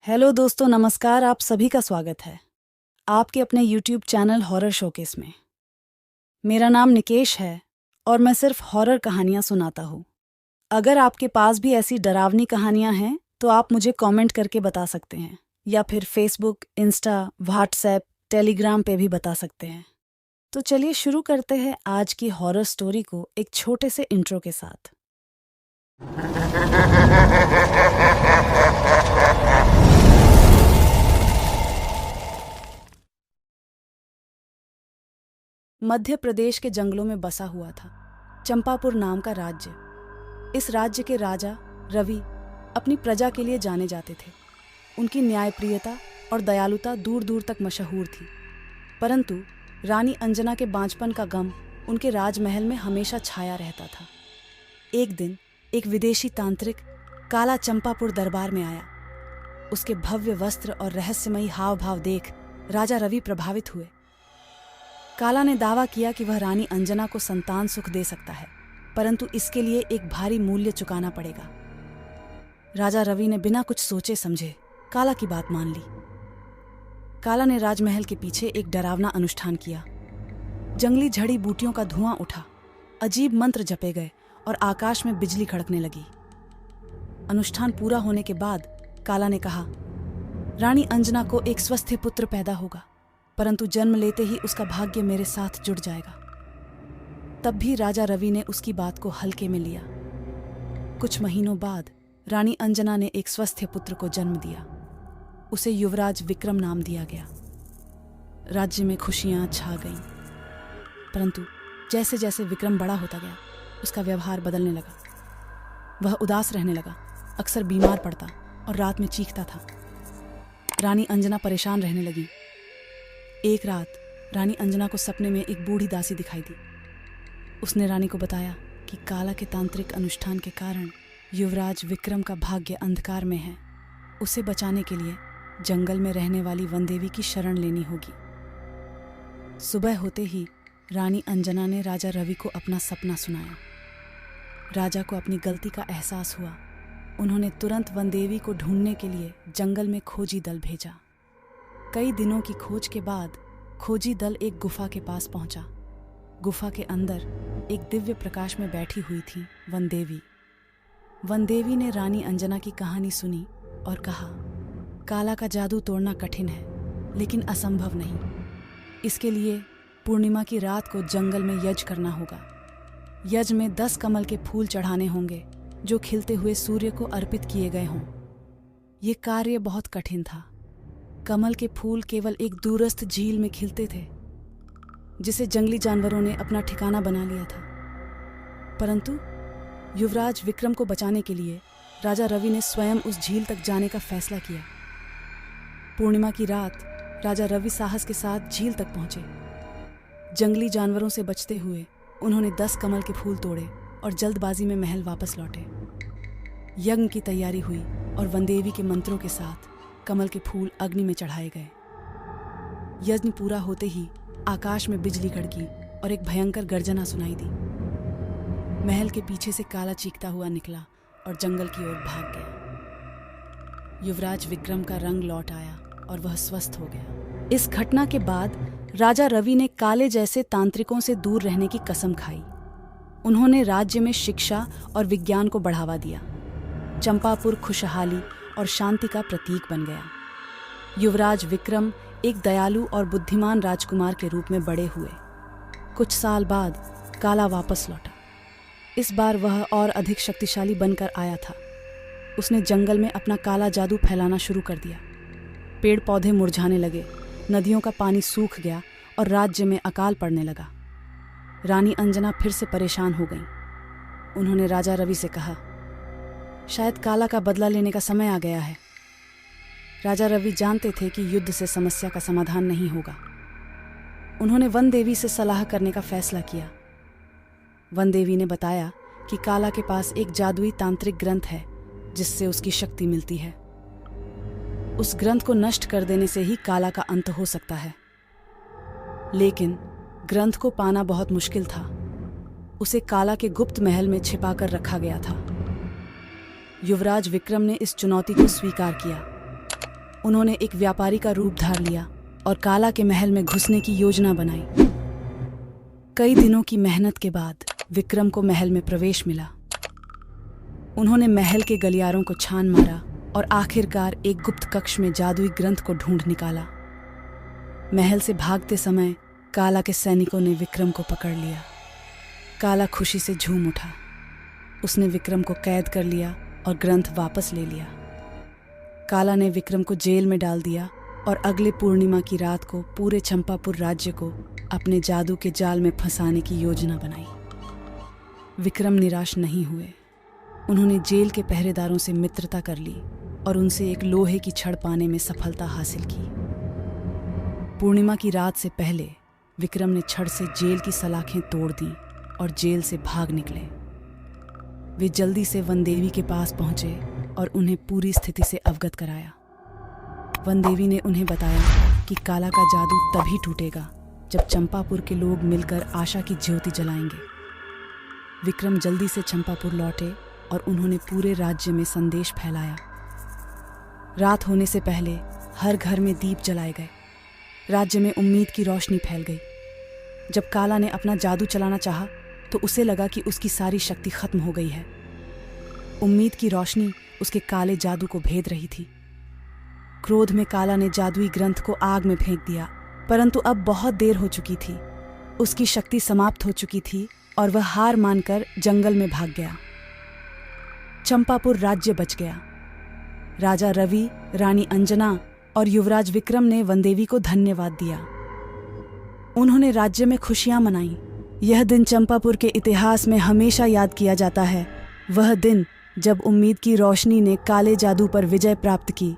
Hello दोस्तों, नमस्कार। आप सभी का स्वागत है आपके अपने यूट्यूब चैनल हॉरर शोकेस में। मेरा नाम निकेश है और मैं सिर्फ हॉरर कहानियां सुनाता हूँ। अगर आपके पास भी ऐसी डरावनी कहानियां हैं तो आप मुझे कमेंट करके बता सकते हैं, या फिर फेसबुक, इंस्टा, व्हाट्सएप, टेलीग्राम पे भी बता सकते हैं। तो चलिए शुरू करते हैं आज की हॉरर स्टोरी को एक छोटे से इंट्रो के साथ। मध्य प्रदेश के जंगलों में बसा हुआ था चंपापुर नाम का राज्य। इस राज्य के राजा रवि अपनी प्रजा के लिए जाने जाते थे। उनकी न्यायप्रियता और दयालुता दूर दूर तक मशहूर थी। परंतु रानी अंजना के बांझपन का गम उनके राजमहल में हमेशा छाया रहता था। एक दिन एक विदेशी तांत्रिक काला चंपापुर दरबार में आया। उसके भव्य वस्त्र और रहस्यमयी हाव भाव देख राजा रवि प्रभावित हुए। काला ने दावा किया कि वह रानी अंजना को संतान सुख दे सकता है, परंतु इसके लिए एक भारी मूल्य चुकाना पड़ेगा। राजा रवि ने बिना कुछ सोचे समझे काला की बात मान ली। काला ने राजमहल के पीछे एक डरावना अनुष्ठान किया। जंगली जड़ी बूटियों का धुआं उठा, अजीब मंत्र जपे गए और आकाश में बिजली खड़कने लगी। अनुष्ठान पूरा होने के बाद काला ने कहा, रानी अंजना को एक स्वस्थ पुत्र पैदा होगा, परंतु जन्म लेते ही उसका भाग्य मेरे साथ जुड़ जाएगा। तब भी राजा रवि ने उसकी बात को हल्के में लिया। कुछ महीनों बाद रानी अंजना ने एक स्वस्थ पुत्र को जन्म दिया। उसे युवराज विक्रम नाम दिया गया। राज्य में खुशियां छा गईं। परंतु जैसे जैसे विक्रम बड़ा होता गया, उसका व्यवहार बदलने लगा। वह उदास रहने लगा, अक्सर बीमार पड़ता और रात में चीखता था। रानी अंजना परेशान रहने लगी। एक रात रानी अंजना को सपने में एक बूढ़ी दासी दिखाई दी। उसने रानी को बताया कि काला के तांत्रिक अनुष्ठान के कारण युवराज विक्रम का भाग्य अंधकार में है। उसे बचाने के लिए जंगल में रहने वाली वनदेवी की शरण लेनी होगी। सुबह होते ही रानी अंजना ने राजा रवि को अपना सपना सुनाया। राजा को अपनी गलती का एहसास हुआ। उन्होंने तुरंत वनदेवी को ढूंढने के लिए जंगल में खोजी दल भेजा। कई दिनों की खोज के बाद खोजी दल एक गुफा के पास पहुंचा। गुफा के अंदर एक दिव्य प्रकाश में बैठी हुई थी वनदेवी। वनदेवी ने रानी अंजना की कहानी सुनी और कहा, काला का जादू तोड़ना कठिन है, लेकिन असंभव नहीं। इसके लिए पूर्णिमा की रात को जंगल में यज्ञ करना होगा। यज्ञ में 10 कमल के फूल चढ़ाने होंगे, जो खिलते हुए सूर्य को अर्पित किए गए हों। ये कार्य बहुत कठिन था। कमल के फूल केवल एक दूरस्थ झील में खिलते थे, जिसे जंगली जानवरों ने अपना ठिकाना बना लिया था। परंतु युवराज विक्रम को बचाने के लिए राजा रवि ने स्वयं उस झील तक जाने का फैसला किया। पूर्णिमा की रात राजा रवि साहस के साथ झील तक पहुंचे। जंगली जानवरों से बचते हुए उन्होंने 10 कमल के फूल तोड़े और जल्दबाजी में महल वापस लौटे। यज्ञ की तैयारी हुई और वनदेवी के मंत्रों के साथ कमल के फूल अग्नि में चढ़ाए गए। यज्ञ पूरा होते ही आकाश में बिजली कड़की और एक भयंकर गर्जना सुनाई दी। महल के पीछे से काला चीखता हुआ निकला और जंगल की ओर भाग गया। युवराज विक्रम का रंग लौट आया और वह स्वस्थ हो गया। इस घटना के बाद राजा रवि ने काले जैसे तांत्रिकों से दूर रहने की कसम खाई। उन्होंने राज्य में शिक्षा और विज्ञान को बढ़ावा दिया। चंपापुर खुशहाली और शांति का प्रतीक बन गया। युवराज विक्रम एक दयालु और बुद्धिमान राजकुमार के रूप में बड़े हुए। कुछ साल बाद काला वापस लौटा। इस बार वह और अधिक शक्तिशाली बनकर आया था। उसने जंगल में अपना काला जादू फैलाना शुरू कर दिया। पेड़ पौधे मुरझाने लगे, नदियों का पानी सूख गया और राज्य में अकाल पड़ने लगा। रानी अंजना फिर से परेशान हो गईं। उन्होंने राजा रवि से कहा, शायद काला का बदला लेने का समय आ गया है। राजा रवि जानते थे कि युद्ध से समस्या का समाधान नहीं होगा। उन्होंने वन देवी से सलाह करने का फैसला किया। वन देवी ने बताया कि काला के पास एक जादुई तांत्रिक ग्रंथ है, जिससे उसकी शक्ति मिलती है। उस ग्रंथ को नष्ट कर देने से ही काला का अंत हो सकता है। लेकिन ग्रंथ को पाना बहुत मुश्किल था। उसे काला के गुप्त महल में छिपाकर रखा गया था। युवराज विक्रम ने इस चुनौती को स्वीकार किया। उन्होंने एक व्यापारी का रूप धार लिया और काला के महल में घुसने की योजना बनाई। कई दिनों की मेहनत के बाद विक्रम को महल में प्रवेश मिला। उन्होंने महल के गलियारों को छान मारा और आखिरकार एक गुप्त कक्ष में जादुई ग्रंथ को ढूंढ निकाला। महल से भागते समय काला के सैनिकों ने विक्रम को पकड़ लिया। काला खुशी से झूम उठा। उसने विक्रम को कैद कर लिया और ग्रंथ वापस ले लिया। काला ने विक्रम को जेल में डाल दिया और अगले पूर्णिमा की रात को पूरे चंपापुर राज्य को अपने जादू के जाल में फंसाने की योजना बनाई। विक्रम निराश नहीं हुए। उन्होंने जेल के पहरेदारों से मित्रता कर ली और उनसे एक लोहे की छड़ पाने में सफलता हासिल की। पूर्णिमा की रात से पहले विक्रम ने छड़ से जेल की सलाखें तोड़ दी और जेल से भाग निकले। वे जल्दी से वनदेवी के पास पहुंचे और उन्हें पूरी स्थिति से अवगत कराया। वनदेवी ने उन्हें बताया कि काला का जादू तभी टूटेगा जब चंपापुर के लोग मिलकर आशा की ज्योति जलाएंगे। विक्रम जल्दी से चंपापुर लौटे और उन्होंने पूरे राज्य में संदेश फैलाया। रात होने से पहले हर घर में दीप जलाए गए। राज्य में उम्मीद की रोशनी फैल गई। जब काला ने अपना जादू चलाना चाहा तो उसे लगा कि उसकी सारी शक्ति खत्म हो गई है। उम्मीद की रोशनी उसके काले जादू को भेद रही थी। क्रोध में काला ने जादुई ग्रंथ को आग में फेंक दिया, परंतु अब बहुत देर हो चुकी थी। उसकी शक्ति समाप्त हो चुकी थी और वह हार मानकर जंगल में भाग गया। चंपापुर राज्य बच गया। राजा रवि, रानी अंजना और युवराज विक्रम ने वनदेवी को धन्यवाद दिया। उन्होंने राज्य में खुशियां मनाई। यह दिन चंपापुर के इतिहास में हमेशा याद किया जाता है। वह दिन जब उम्मीद की रोशनी ने काले जादू पर विजय प्राप्त की।